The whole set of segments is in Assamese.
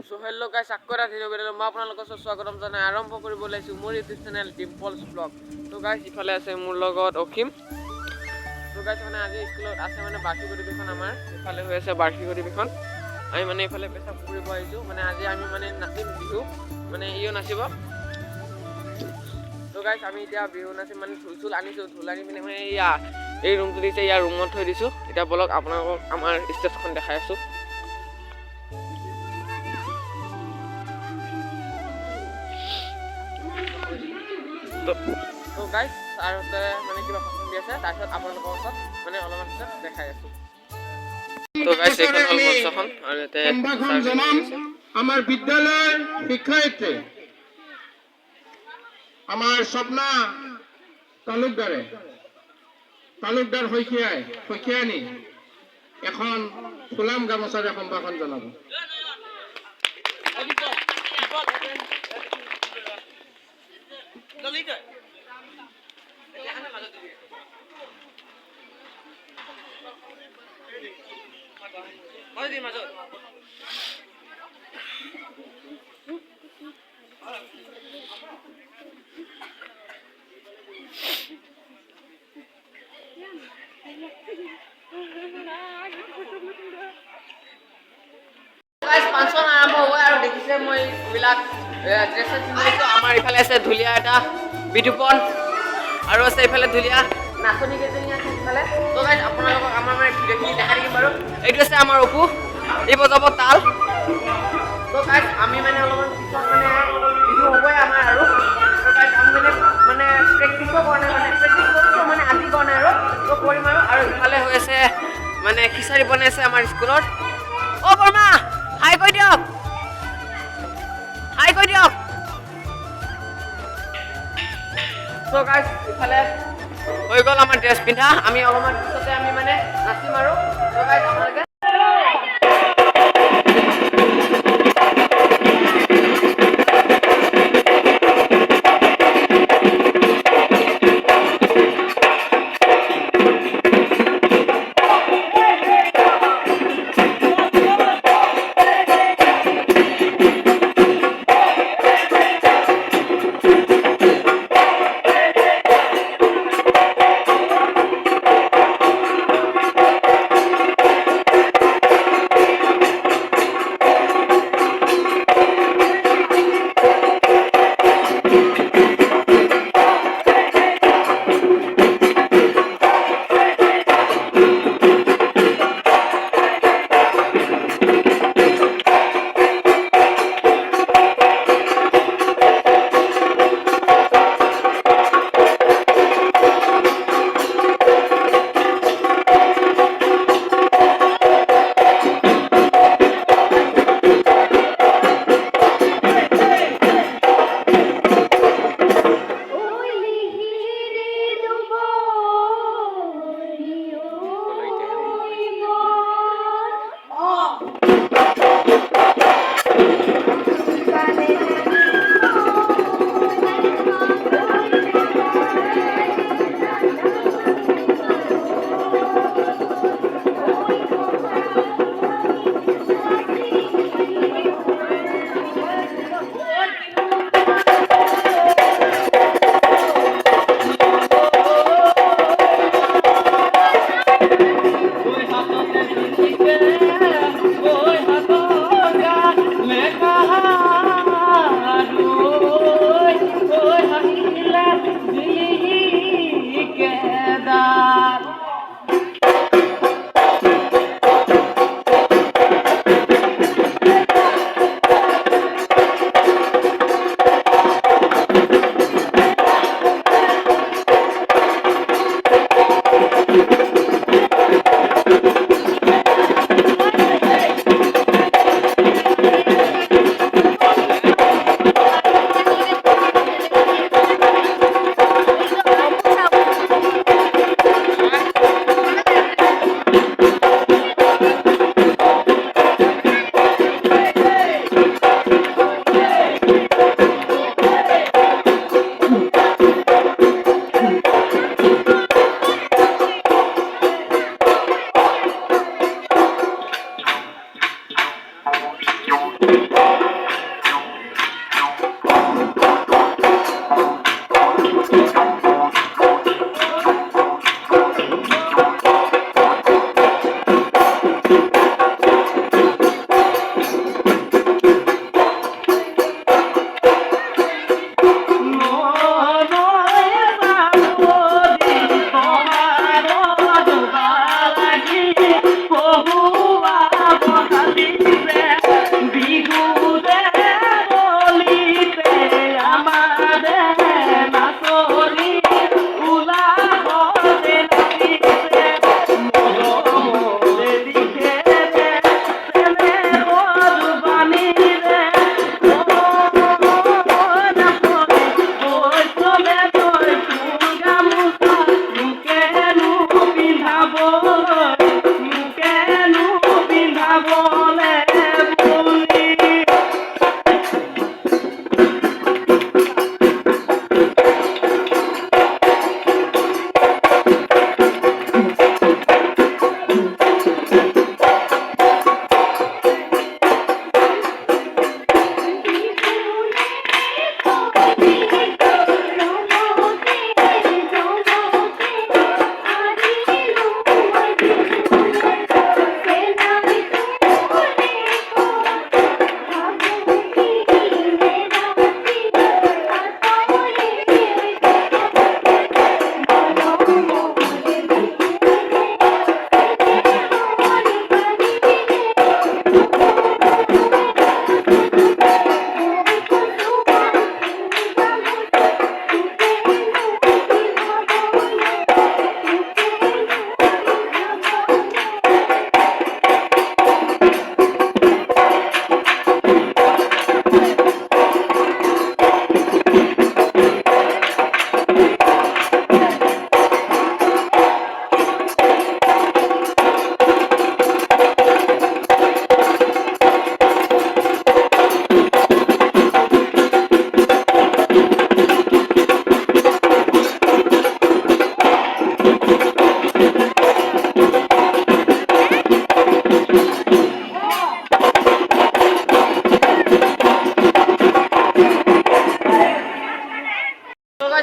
সো হেল্ল' গাইছ আকৌ এটা ভিডিঅ' ভিডিঅ'লৈ মই আপোনালোকৰ স্বাগতম জনাই আৰম্ভ কৰিব ওলাইছোঁ মোৰ ইউটিউব চেনেল ডিম্পলছ ব্লগ। তো গাইছ ইফালে আছে মোৰ লগত অসীম। তো গাইছ মানে আজি স্কুলত আছে মানে বাৰ্ষিক অধিৱেশন আমাৰ ইফালে হৈ আছে বাৰ্ষিক অধিৱেশন। আমি মানে ইফালে পেচাব কৰিব আহিছোঁ মানে আজি আমি মানে নাচিম বিহু মানে ইও নাচিব। তো গাইছ আমি এতিয়া বিহু নাচিম মানে ঢোল আনিছোঁ, ঢোল আনি পিনে মানে এই ৰুমটো দিছে, ইয়াৰ ৰুমত থৈ দিছোঁ। এতিয়া বলক আপোনালোকক আমাৰ ষ্টেজখন দেখাই আছোঁ। তো গাইছ ছাৰহঁতে মানে কিবা ভাষণ দি আছে, তাৰপিছত আপোনালোকৰ ওচৰত মানে অলপমান পিছত দেখাই আছোঁ। তো গাইছ এইখন হ'ল মঞ্চখন আৰু ইয়াতে আমাৰ বিদ্যালয়ৰ শিক্ষয়িত্ৰী আমাৰ স্বপ্না তালুকদাৰ শইকীয়ানী এখন ফুলাম গামোচাৰে সম্ভাষণ জনাব। ফাংচন আৰম্ভ হ'ব আৰু দেখিছে মই এইবিলাক ড্ৰেছ পিন্ধিছোঁ। আমাৰ ইফালে আছে ঢুলীয়া এটা বিতুপন আৰু আছে ইফালে ঢুলীয়া নাচনী কেইজনী আছে ইফালে। তো গাইছ আপোনালোকক আমাৰ মানে ভিডিঅ'খিনি দেখাই থাকিম বাৰু। এইটো আছে আমাৰ অপু, এই বজাব তাল। তো গাইছ আমি মানে অলপমান পিছত মানে বিহু হ'বই আমাৰ আৰু। তো গাইছ আমি মানে প্ৰেক্টিছো কৰা নাই, মানে প্ৰেক্টিছ কৰিছোঁ মানে আজি কৰা নাই আৰু তো কৰিম আৰু ইফালে হৈ আছে মানে খিচাৰি বনাইছে আমাৰ স্কুলত। অ' বৰ্মা হাই কৈ দিয়ক, হাই কৈ দিয়ক। তো গাইছ ইফালে হৈ গ'ল আমাৰ ড্ৰেছ পিন্ধা, আমি অলপমান পিছতে আমি মানে নাচিম আৰু। তো গাইছ আপোনালোকে বলে বলি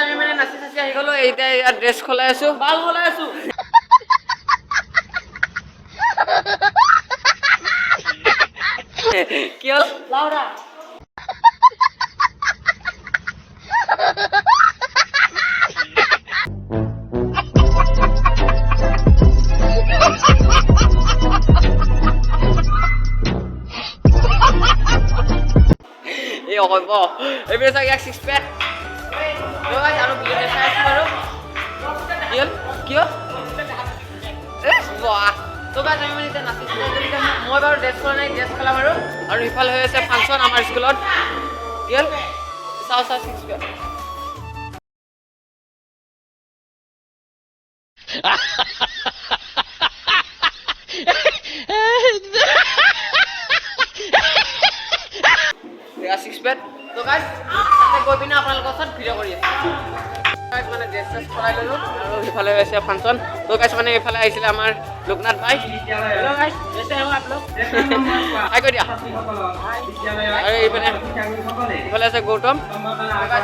আমি মানে নাচি নাচি আহি গলো এতিয়া ইয়াত ড্ৰেছ খলাই আছো বাল খলাই আছো কি হল লাউৰা এই হ'ব এইবিলাক চাগে এক সিক্স পেক আৰু বিলেট চাই আছো বাৰু কি হ'ল বাহ তো গাইজ আমি মানে এতিয়া নাচিছো মই বাৰু ড্ৰেছ কৰা নাই ড্ৰেছ খেলাম আৰু ইফালে হৈ আছে ফাংচন আমাৰ স্কুলত কি হ'ল চাওঁ ছিক্স পেক ছিক্স পেক তো গাইজ তাতে গৈ পিনে আপোনালোকৰ ওচৰত ভিডিঅ' কৰি আছোঁ মানে ড্ৰেছ চেছ কৰাই ল'লোঁ আৰু সিফালে হৈছে ফাংচন তো গাইজ মানে এইফালে আহিছিলে আমাৰ লোকনাথ ভাই হেল্ল' গাইজ হাই কৈ দিয়া আৰু এইফালে আছে গৌতম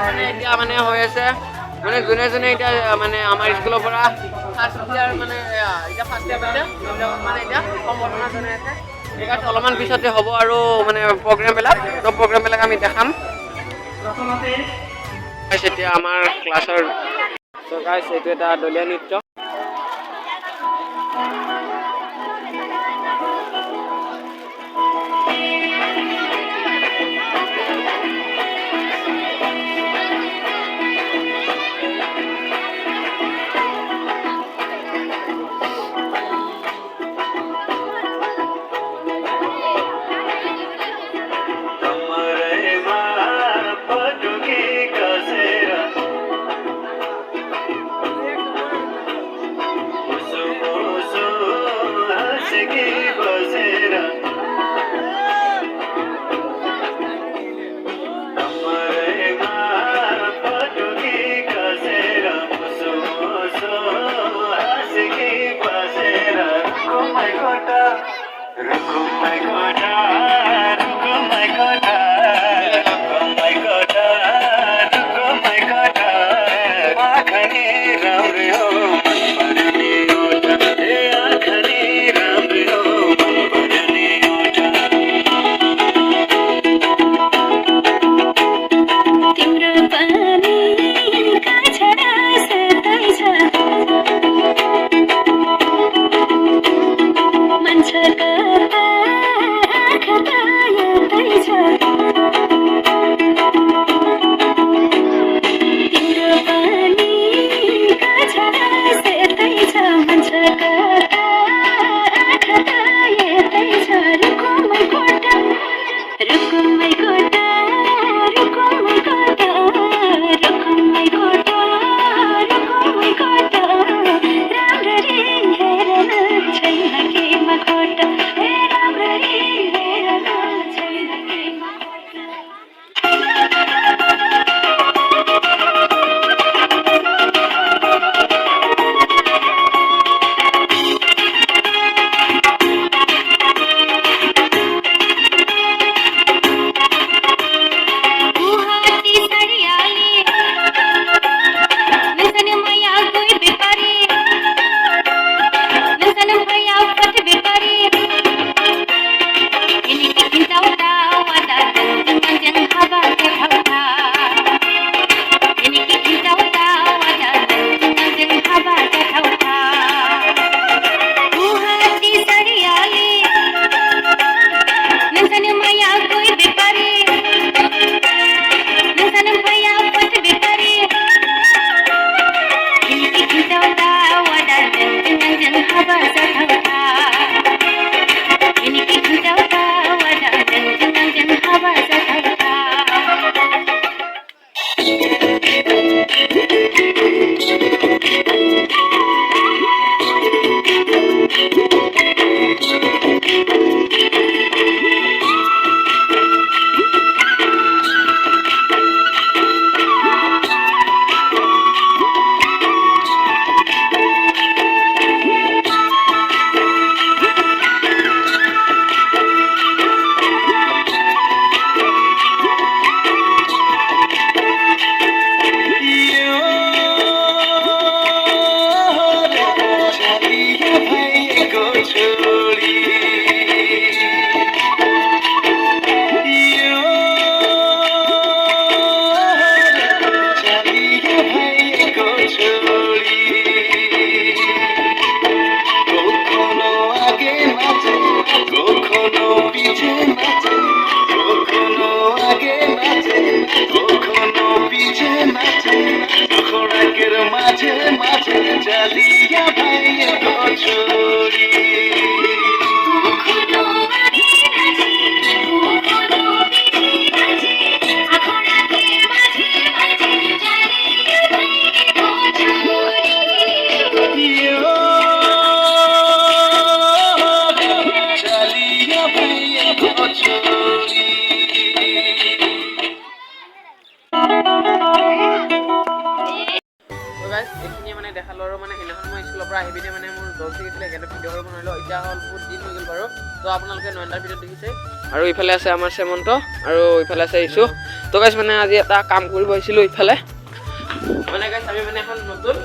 মানে এতিয়া মানে হৈ আছে মানে যোনে যোনে এতিয়া মানে আমাৰ স্কুলৰ পৰা ফাৰ্ষ্ট ইয়াৰ মানে এতিয়া ফাৰ্ষ্ট ইয়াৰ পাইছে মানে এতিয়া সম্বৰ্ধনা জনাই আছে এইকাৰণে অলপমান পিছতে হ'ব আৰু মানে প্ৰগ্ৰেমবিলাক তো প্ৰগ্ৰেমবিলাক আমি দেখাম এতিয়া আমাৰ ক্লাছৰ তো গাইজ এইটো এটা দলীয় নৃত্য মাঝে মাঝে চালিয়া ভাইয়েৰ কচুৰি চালিয়া ভাইয়েৰ কচুৰি তো গাইজ এইখিনিয়ে মানে দেখালো আৰু মানে সেইদিনাখন মই স্কুলৰ পৰা আহি পিনে মানে মোৰ দৌৰ শিকিছিলে সেইকাৰণে ভিডিঅ' কৰিব নোৱাৰিলোঁ এতিয়া হ'ল বহুত দিন হৈ গ'ল বাৰু তো আপোনালোকে নয়নদাৰ ভিডিঅ'ত দেখিছে আৰু ইফালে আছে আমাৰ শ্যামন্ত আৰু ইফালে আছে ইছু তো গাইজ মানে আজি এটা কাম কৰিব আহিছিলোঁ ইফালে মানে গাইজ আমি মানে এখন নতুন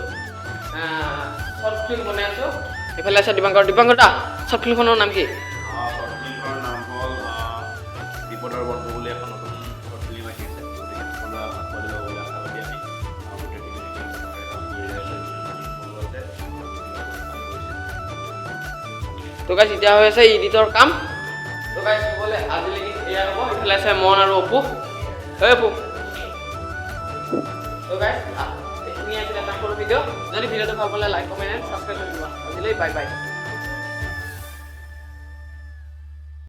শ্বৰ্ট ফিল্ম বনাই আছোঁ ইফালে আছে দীপাংকৰ দা শ্বৰ্ট ফিল্মখনৰ নাম কি ফিল্মখনৰ নাম হ'ল বিপদৰ বন্ধু বুলি এখন নতুন শ্বৰ্ট ফিল্ম আহি আছে গতিকে সকলোৱে আঁকোৱালি ল'ব বুলি আশাবাদী আমি তো গাইজ এতিয়া হৈ আছে এডিটৰ কাম তো গাইজ ক'বলৈ আজিলৈকে এয়া হ'ব ইফালে আছে মন আৰু অপু অপু তো গাইজ এইখিনি আছিলে এটা সৰু ভিডিঅ' যদি ভিডিঅ'টো ভাল পালে লাইক কমেণ্ট এণ্ড ছাবস্ক্ৰাইব কৰি দিব আজিলৈ বাই বাই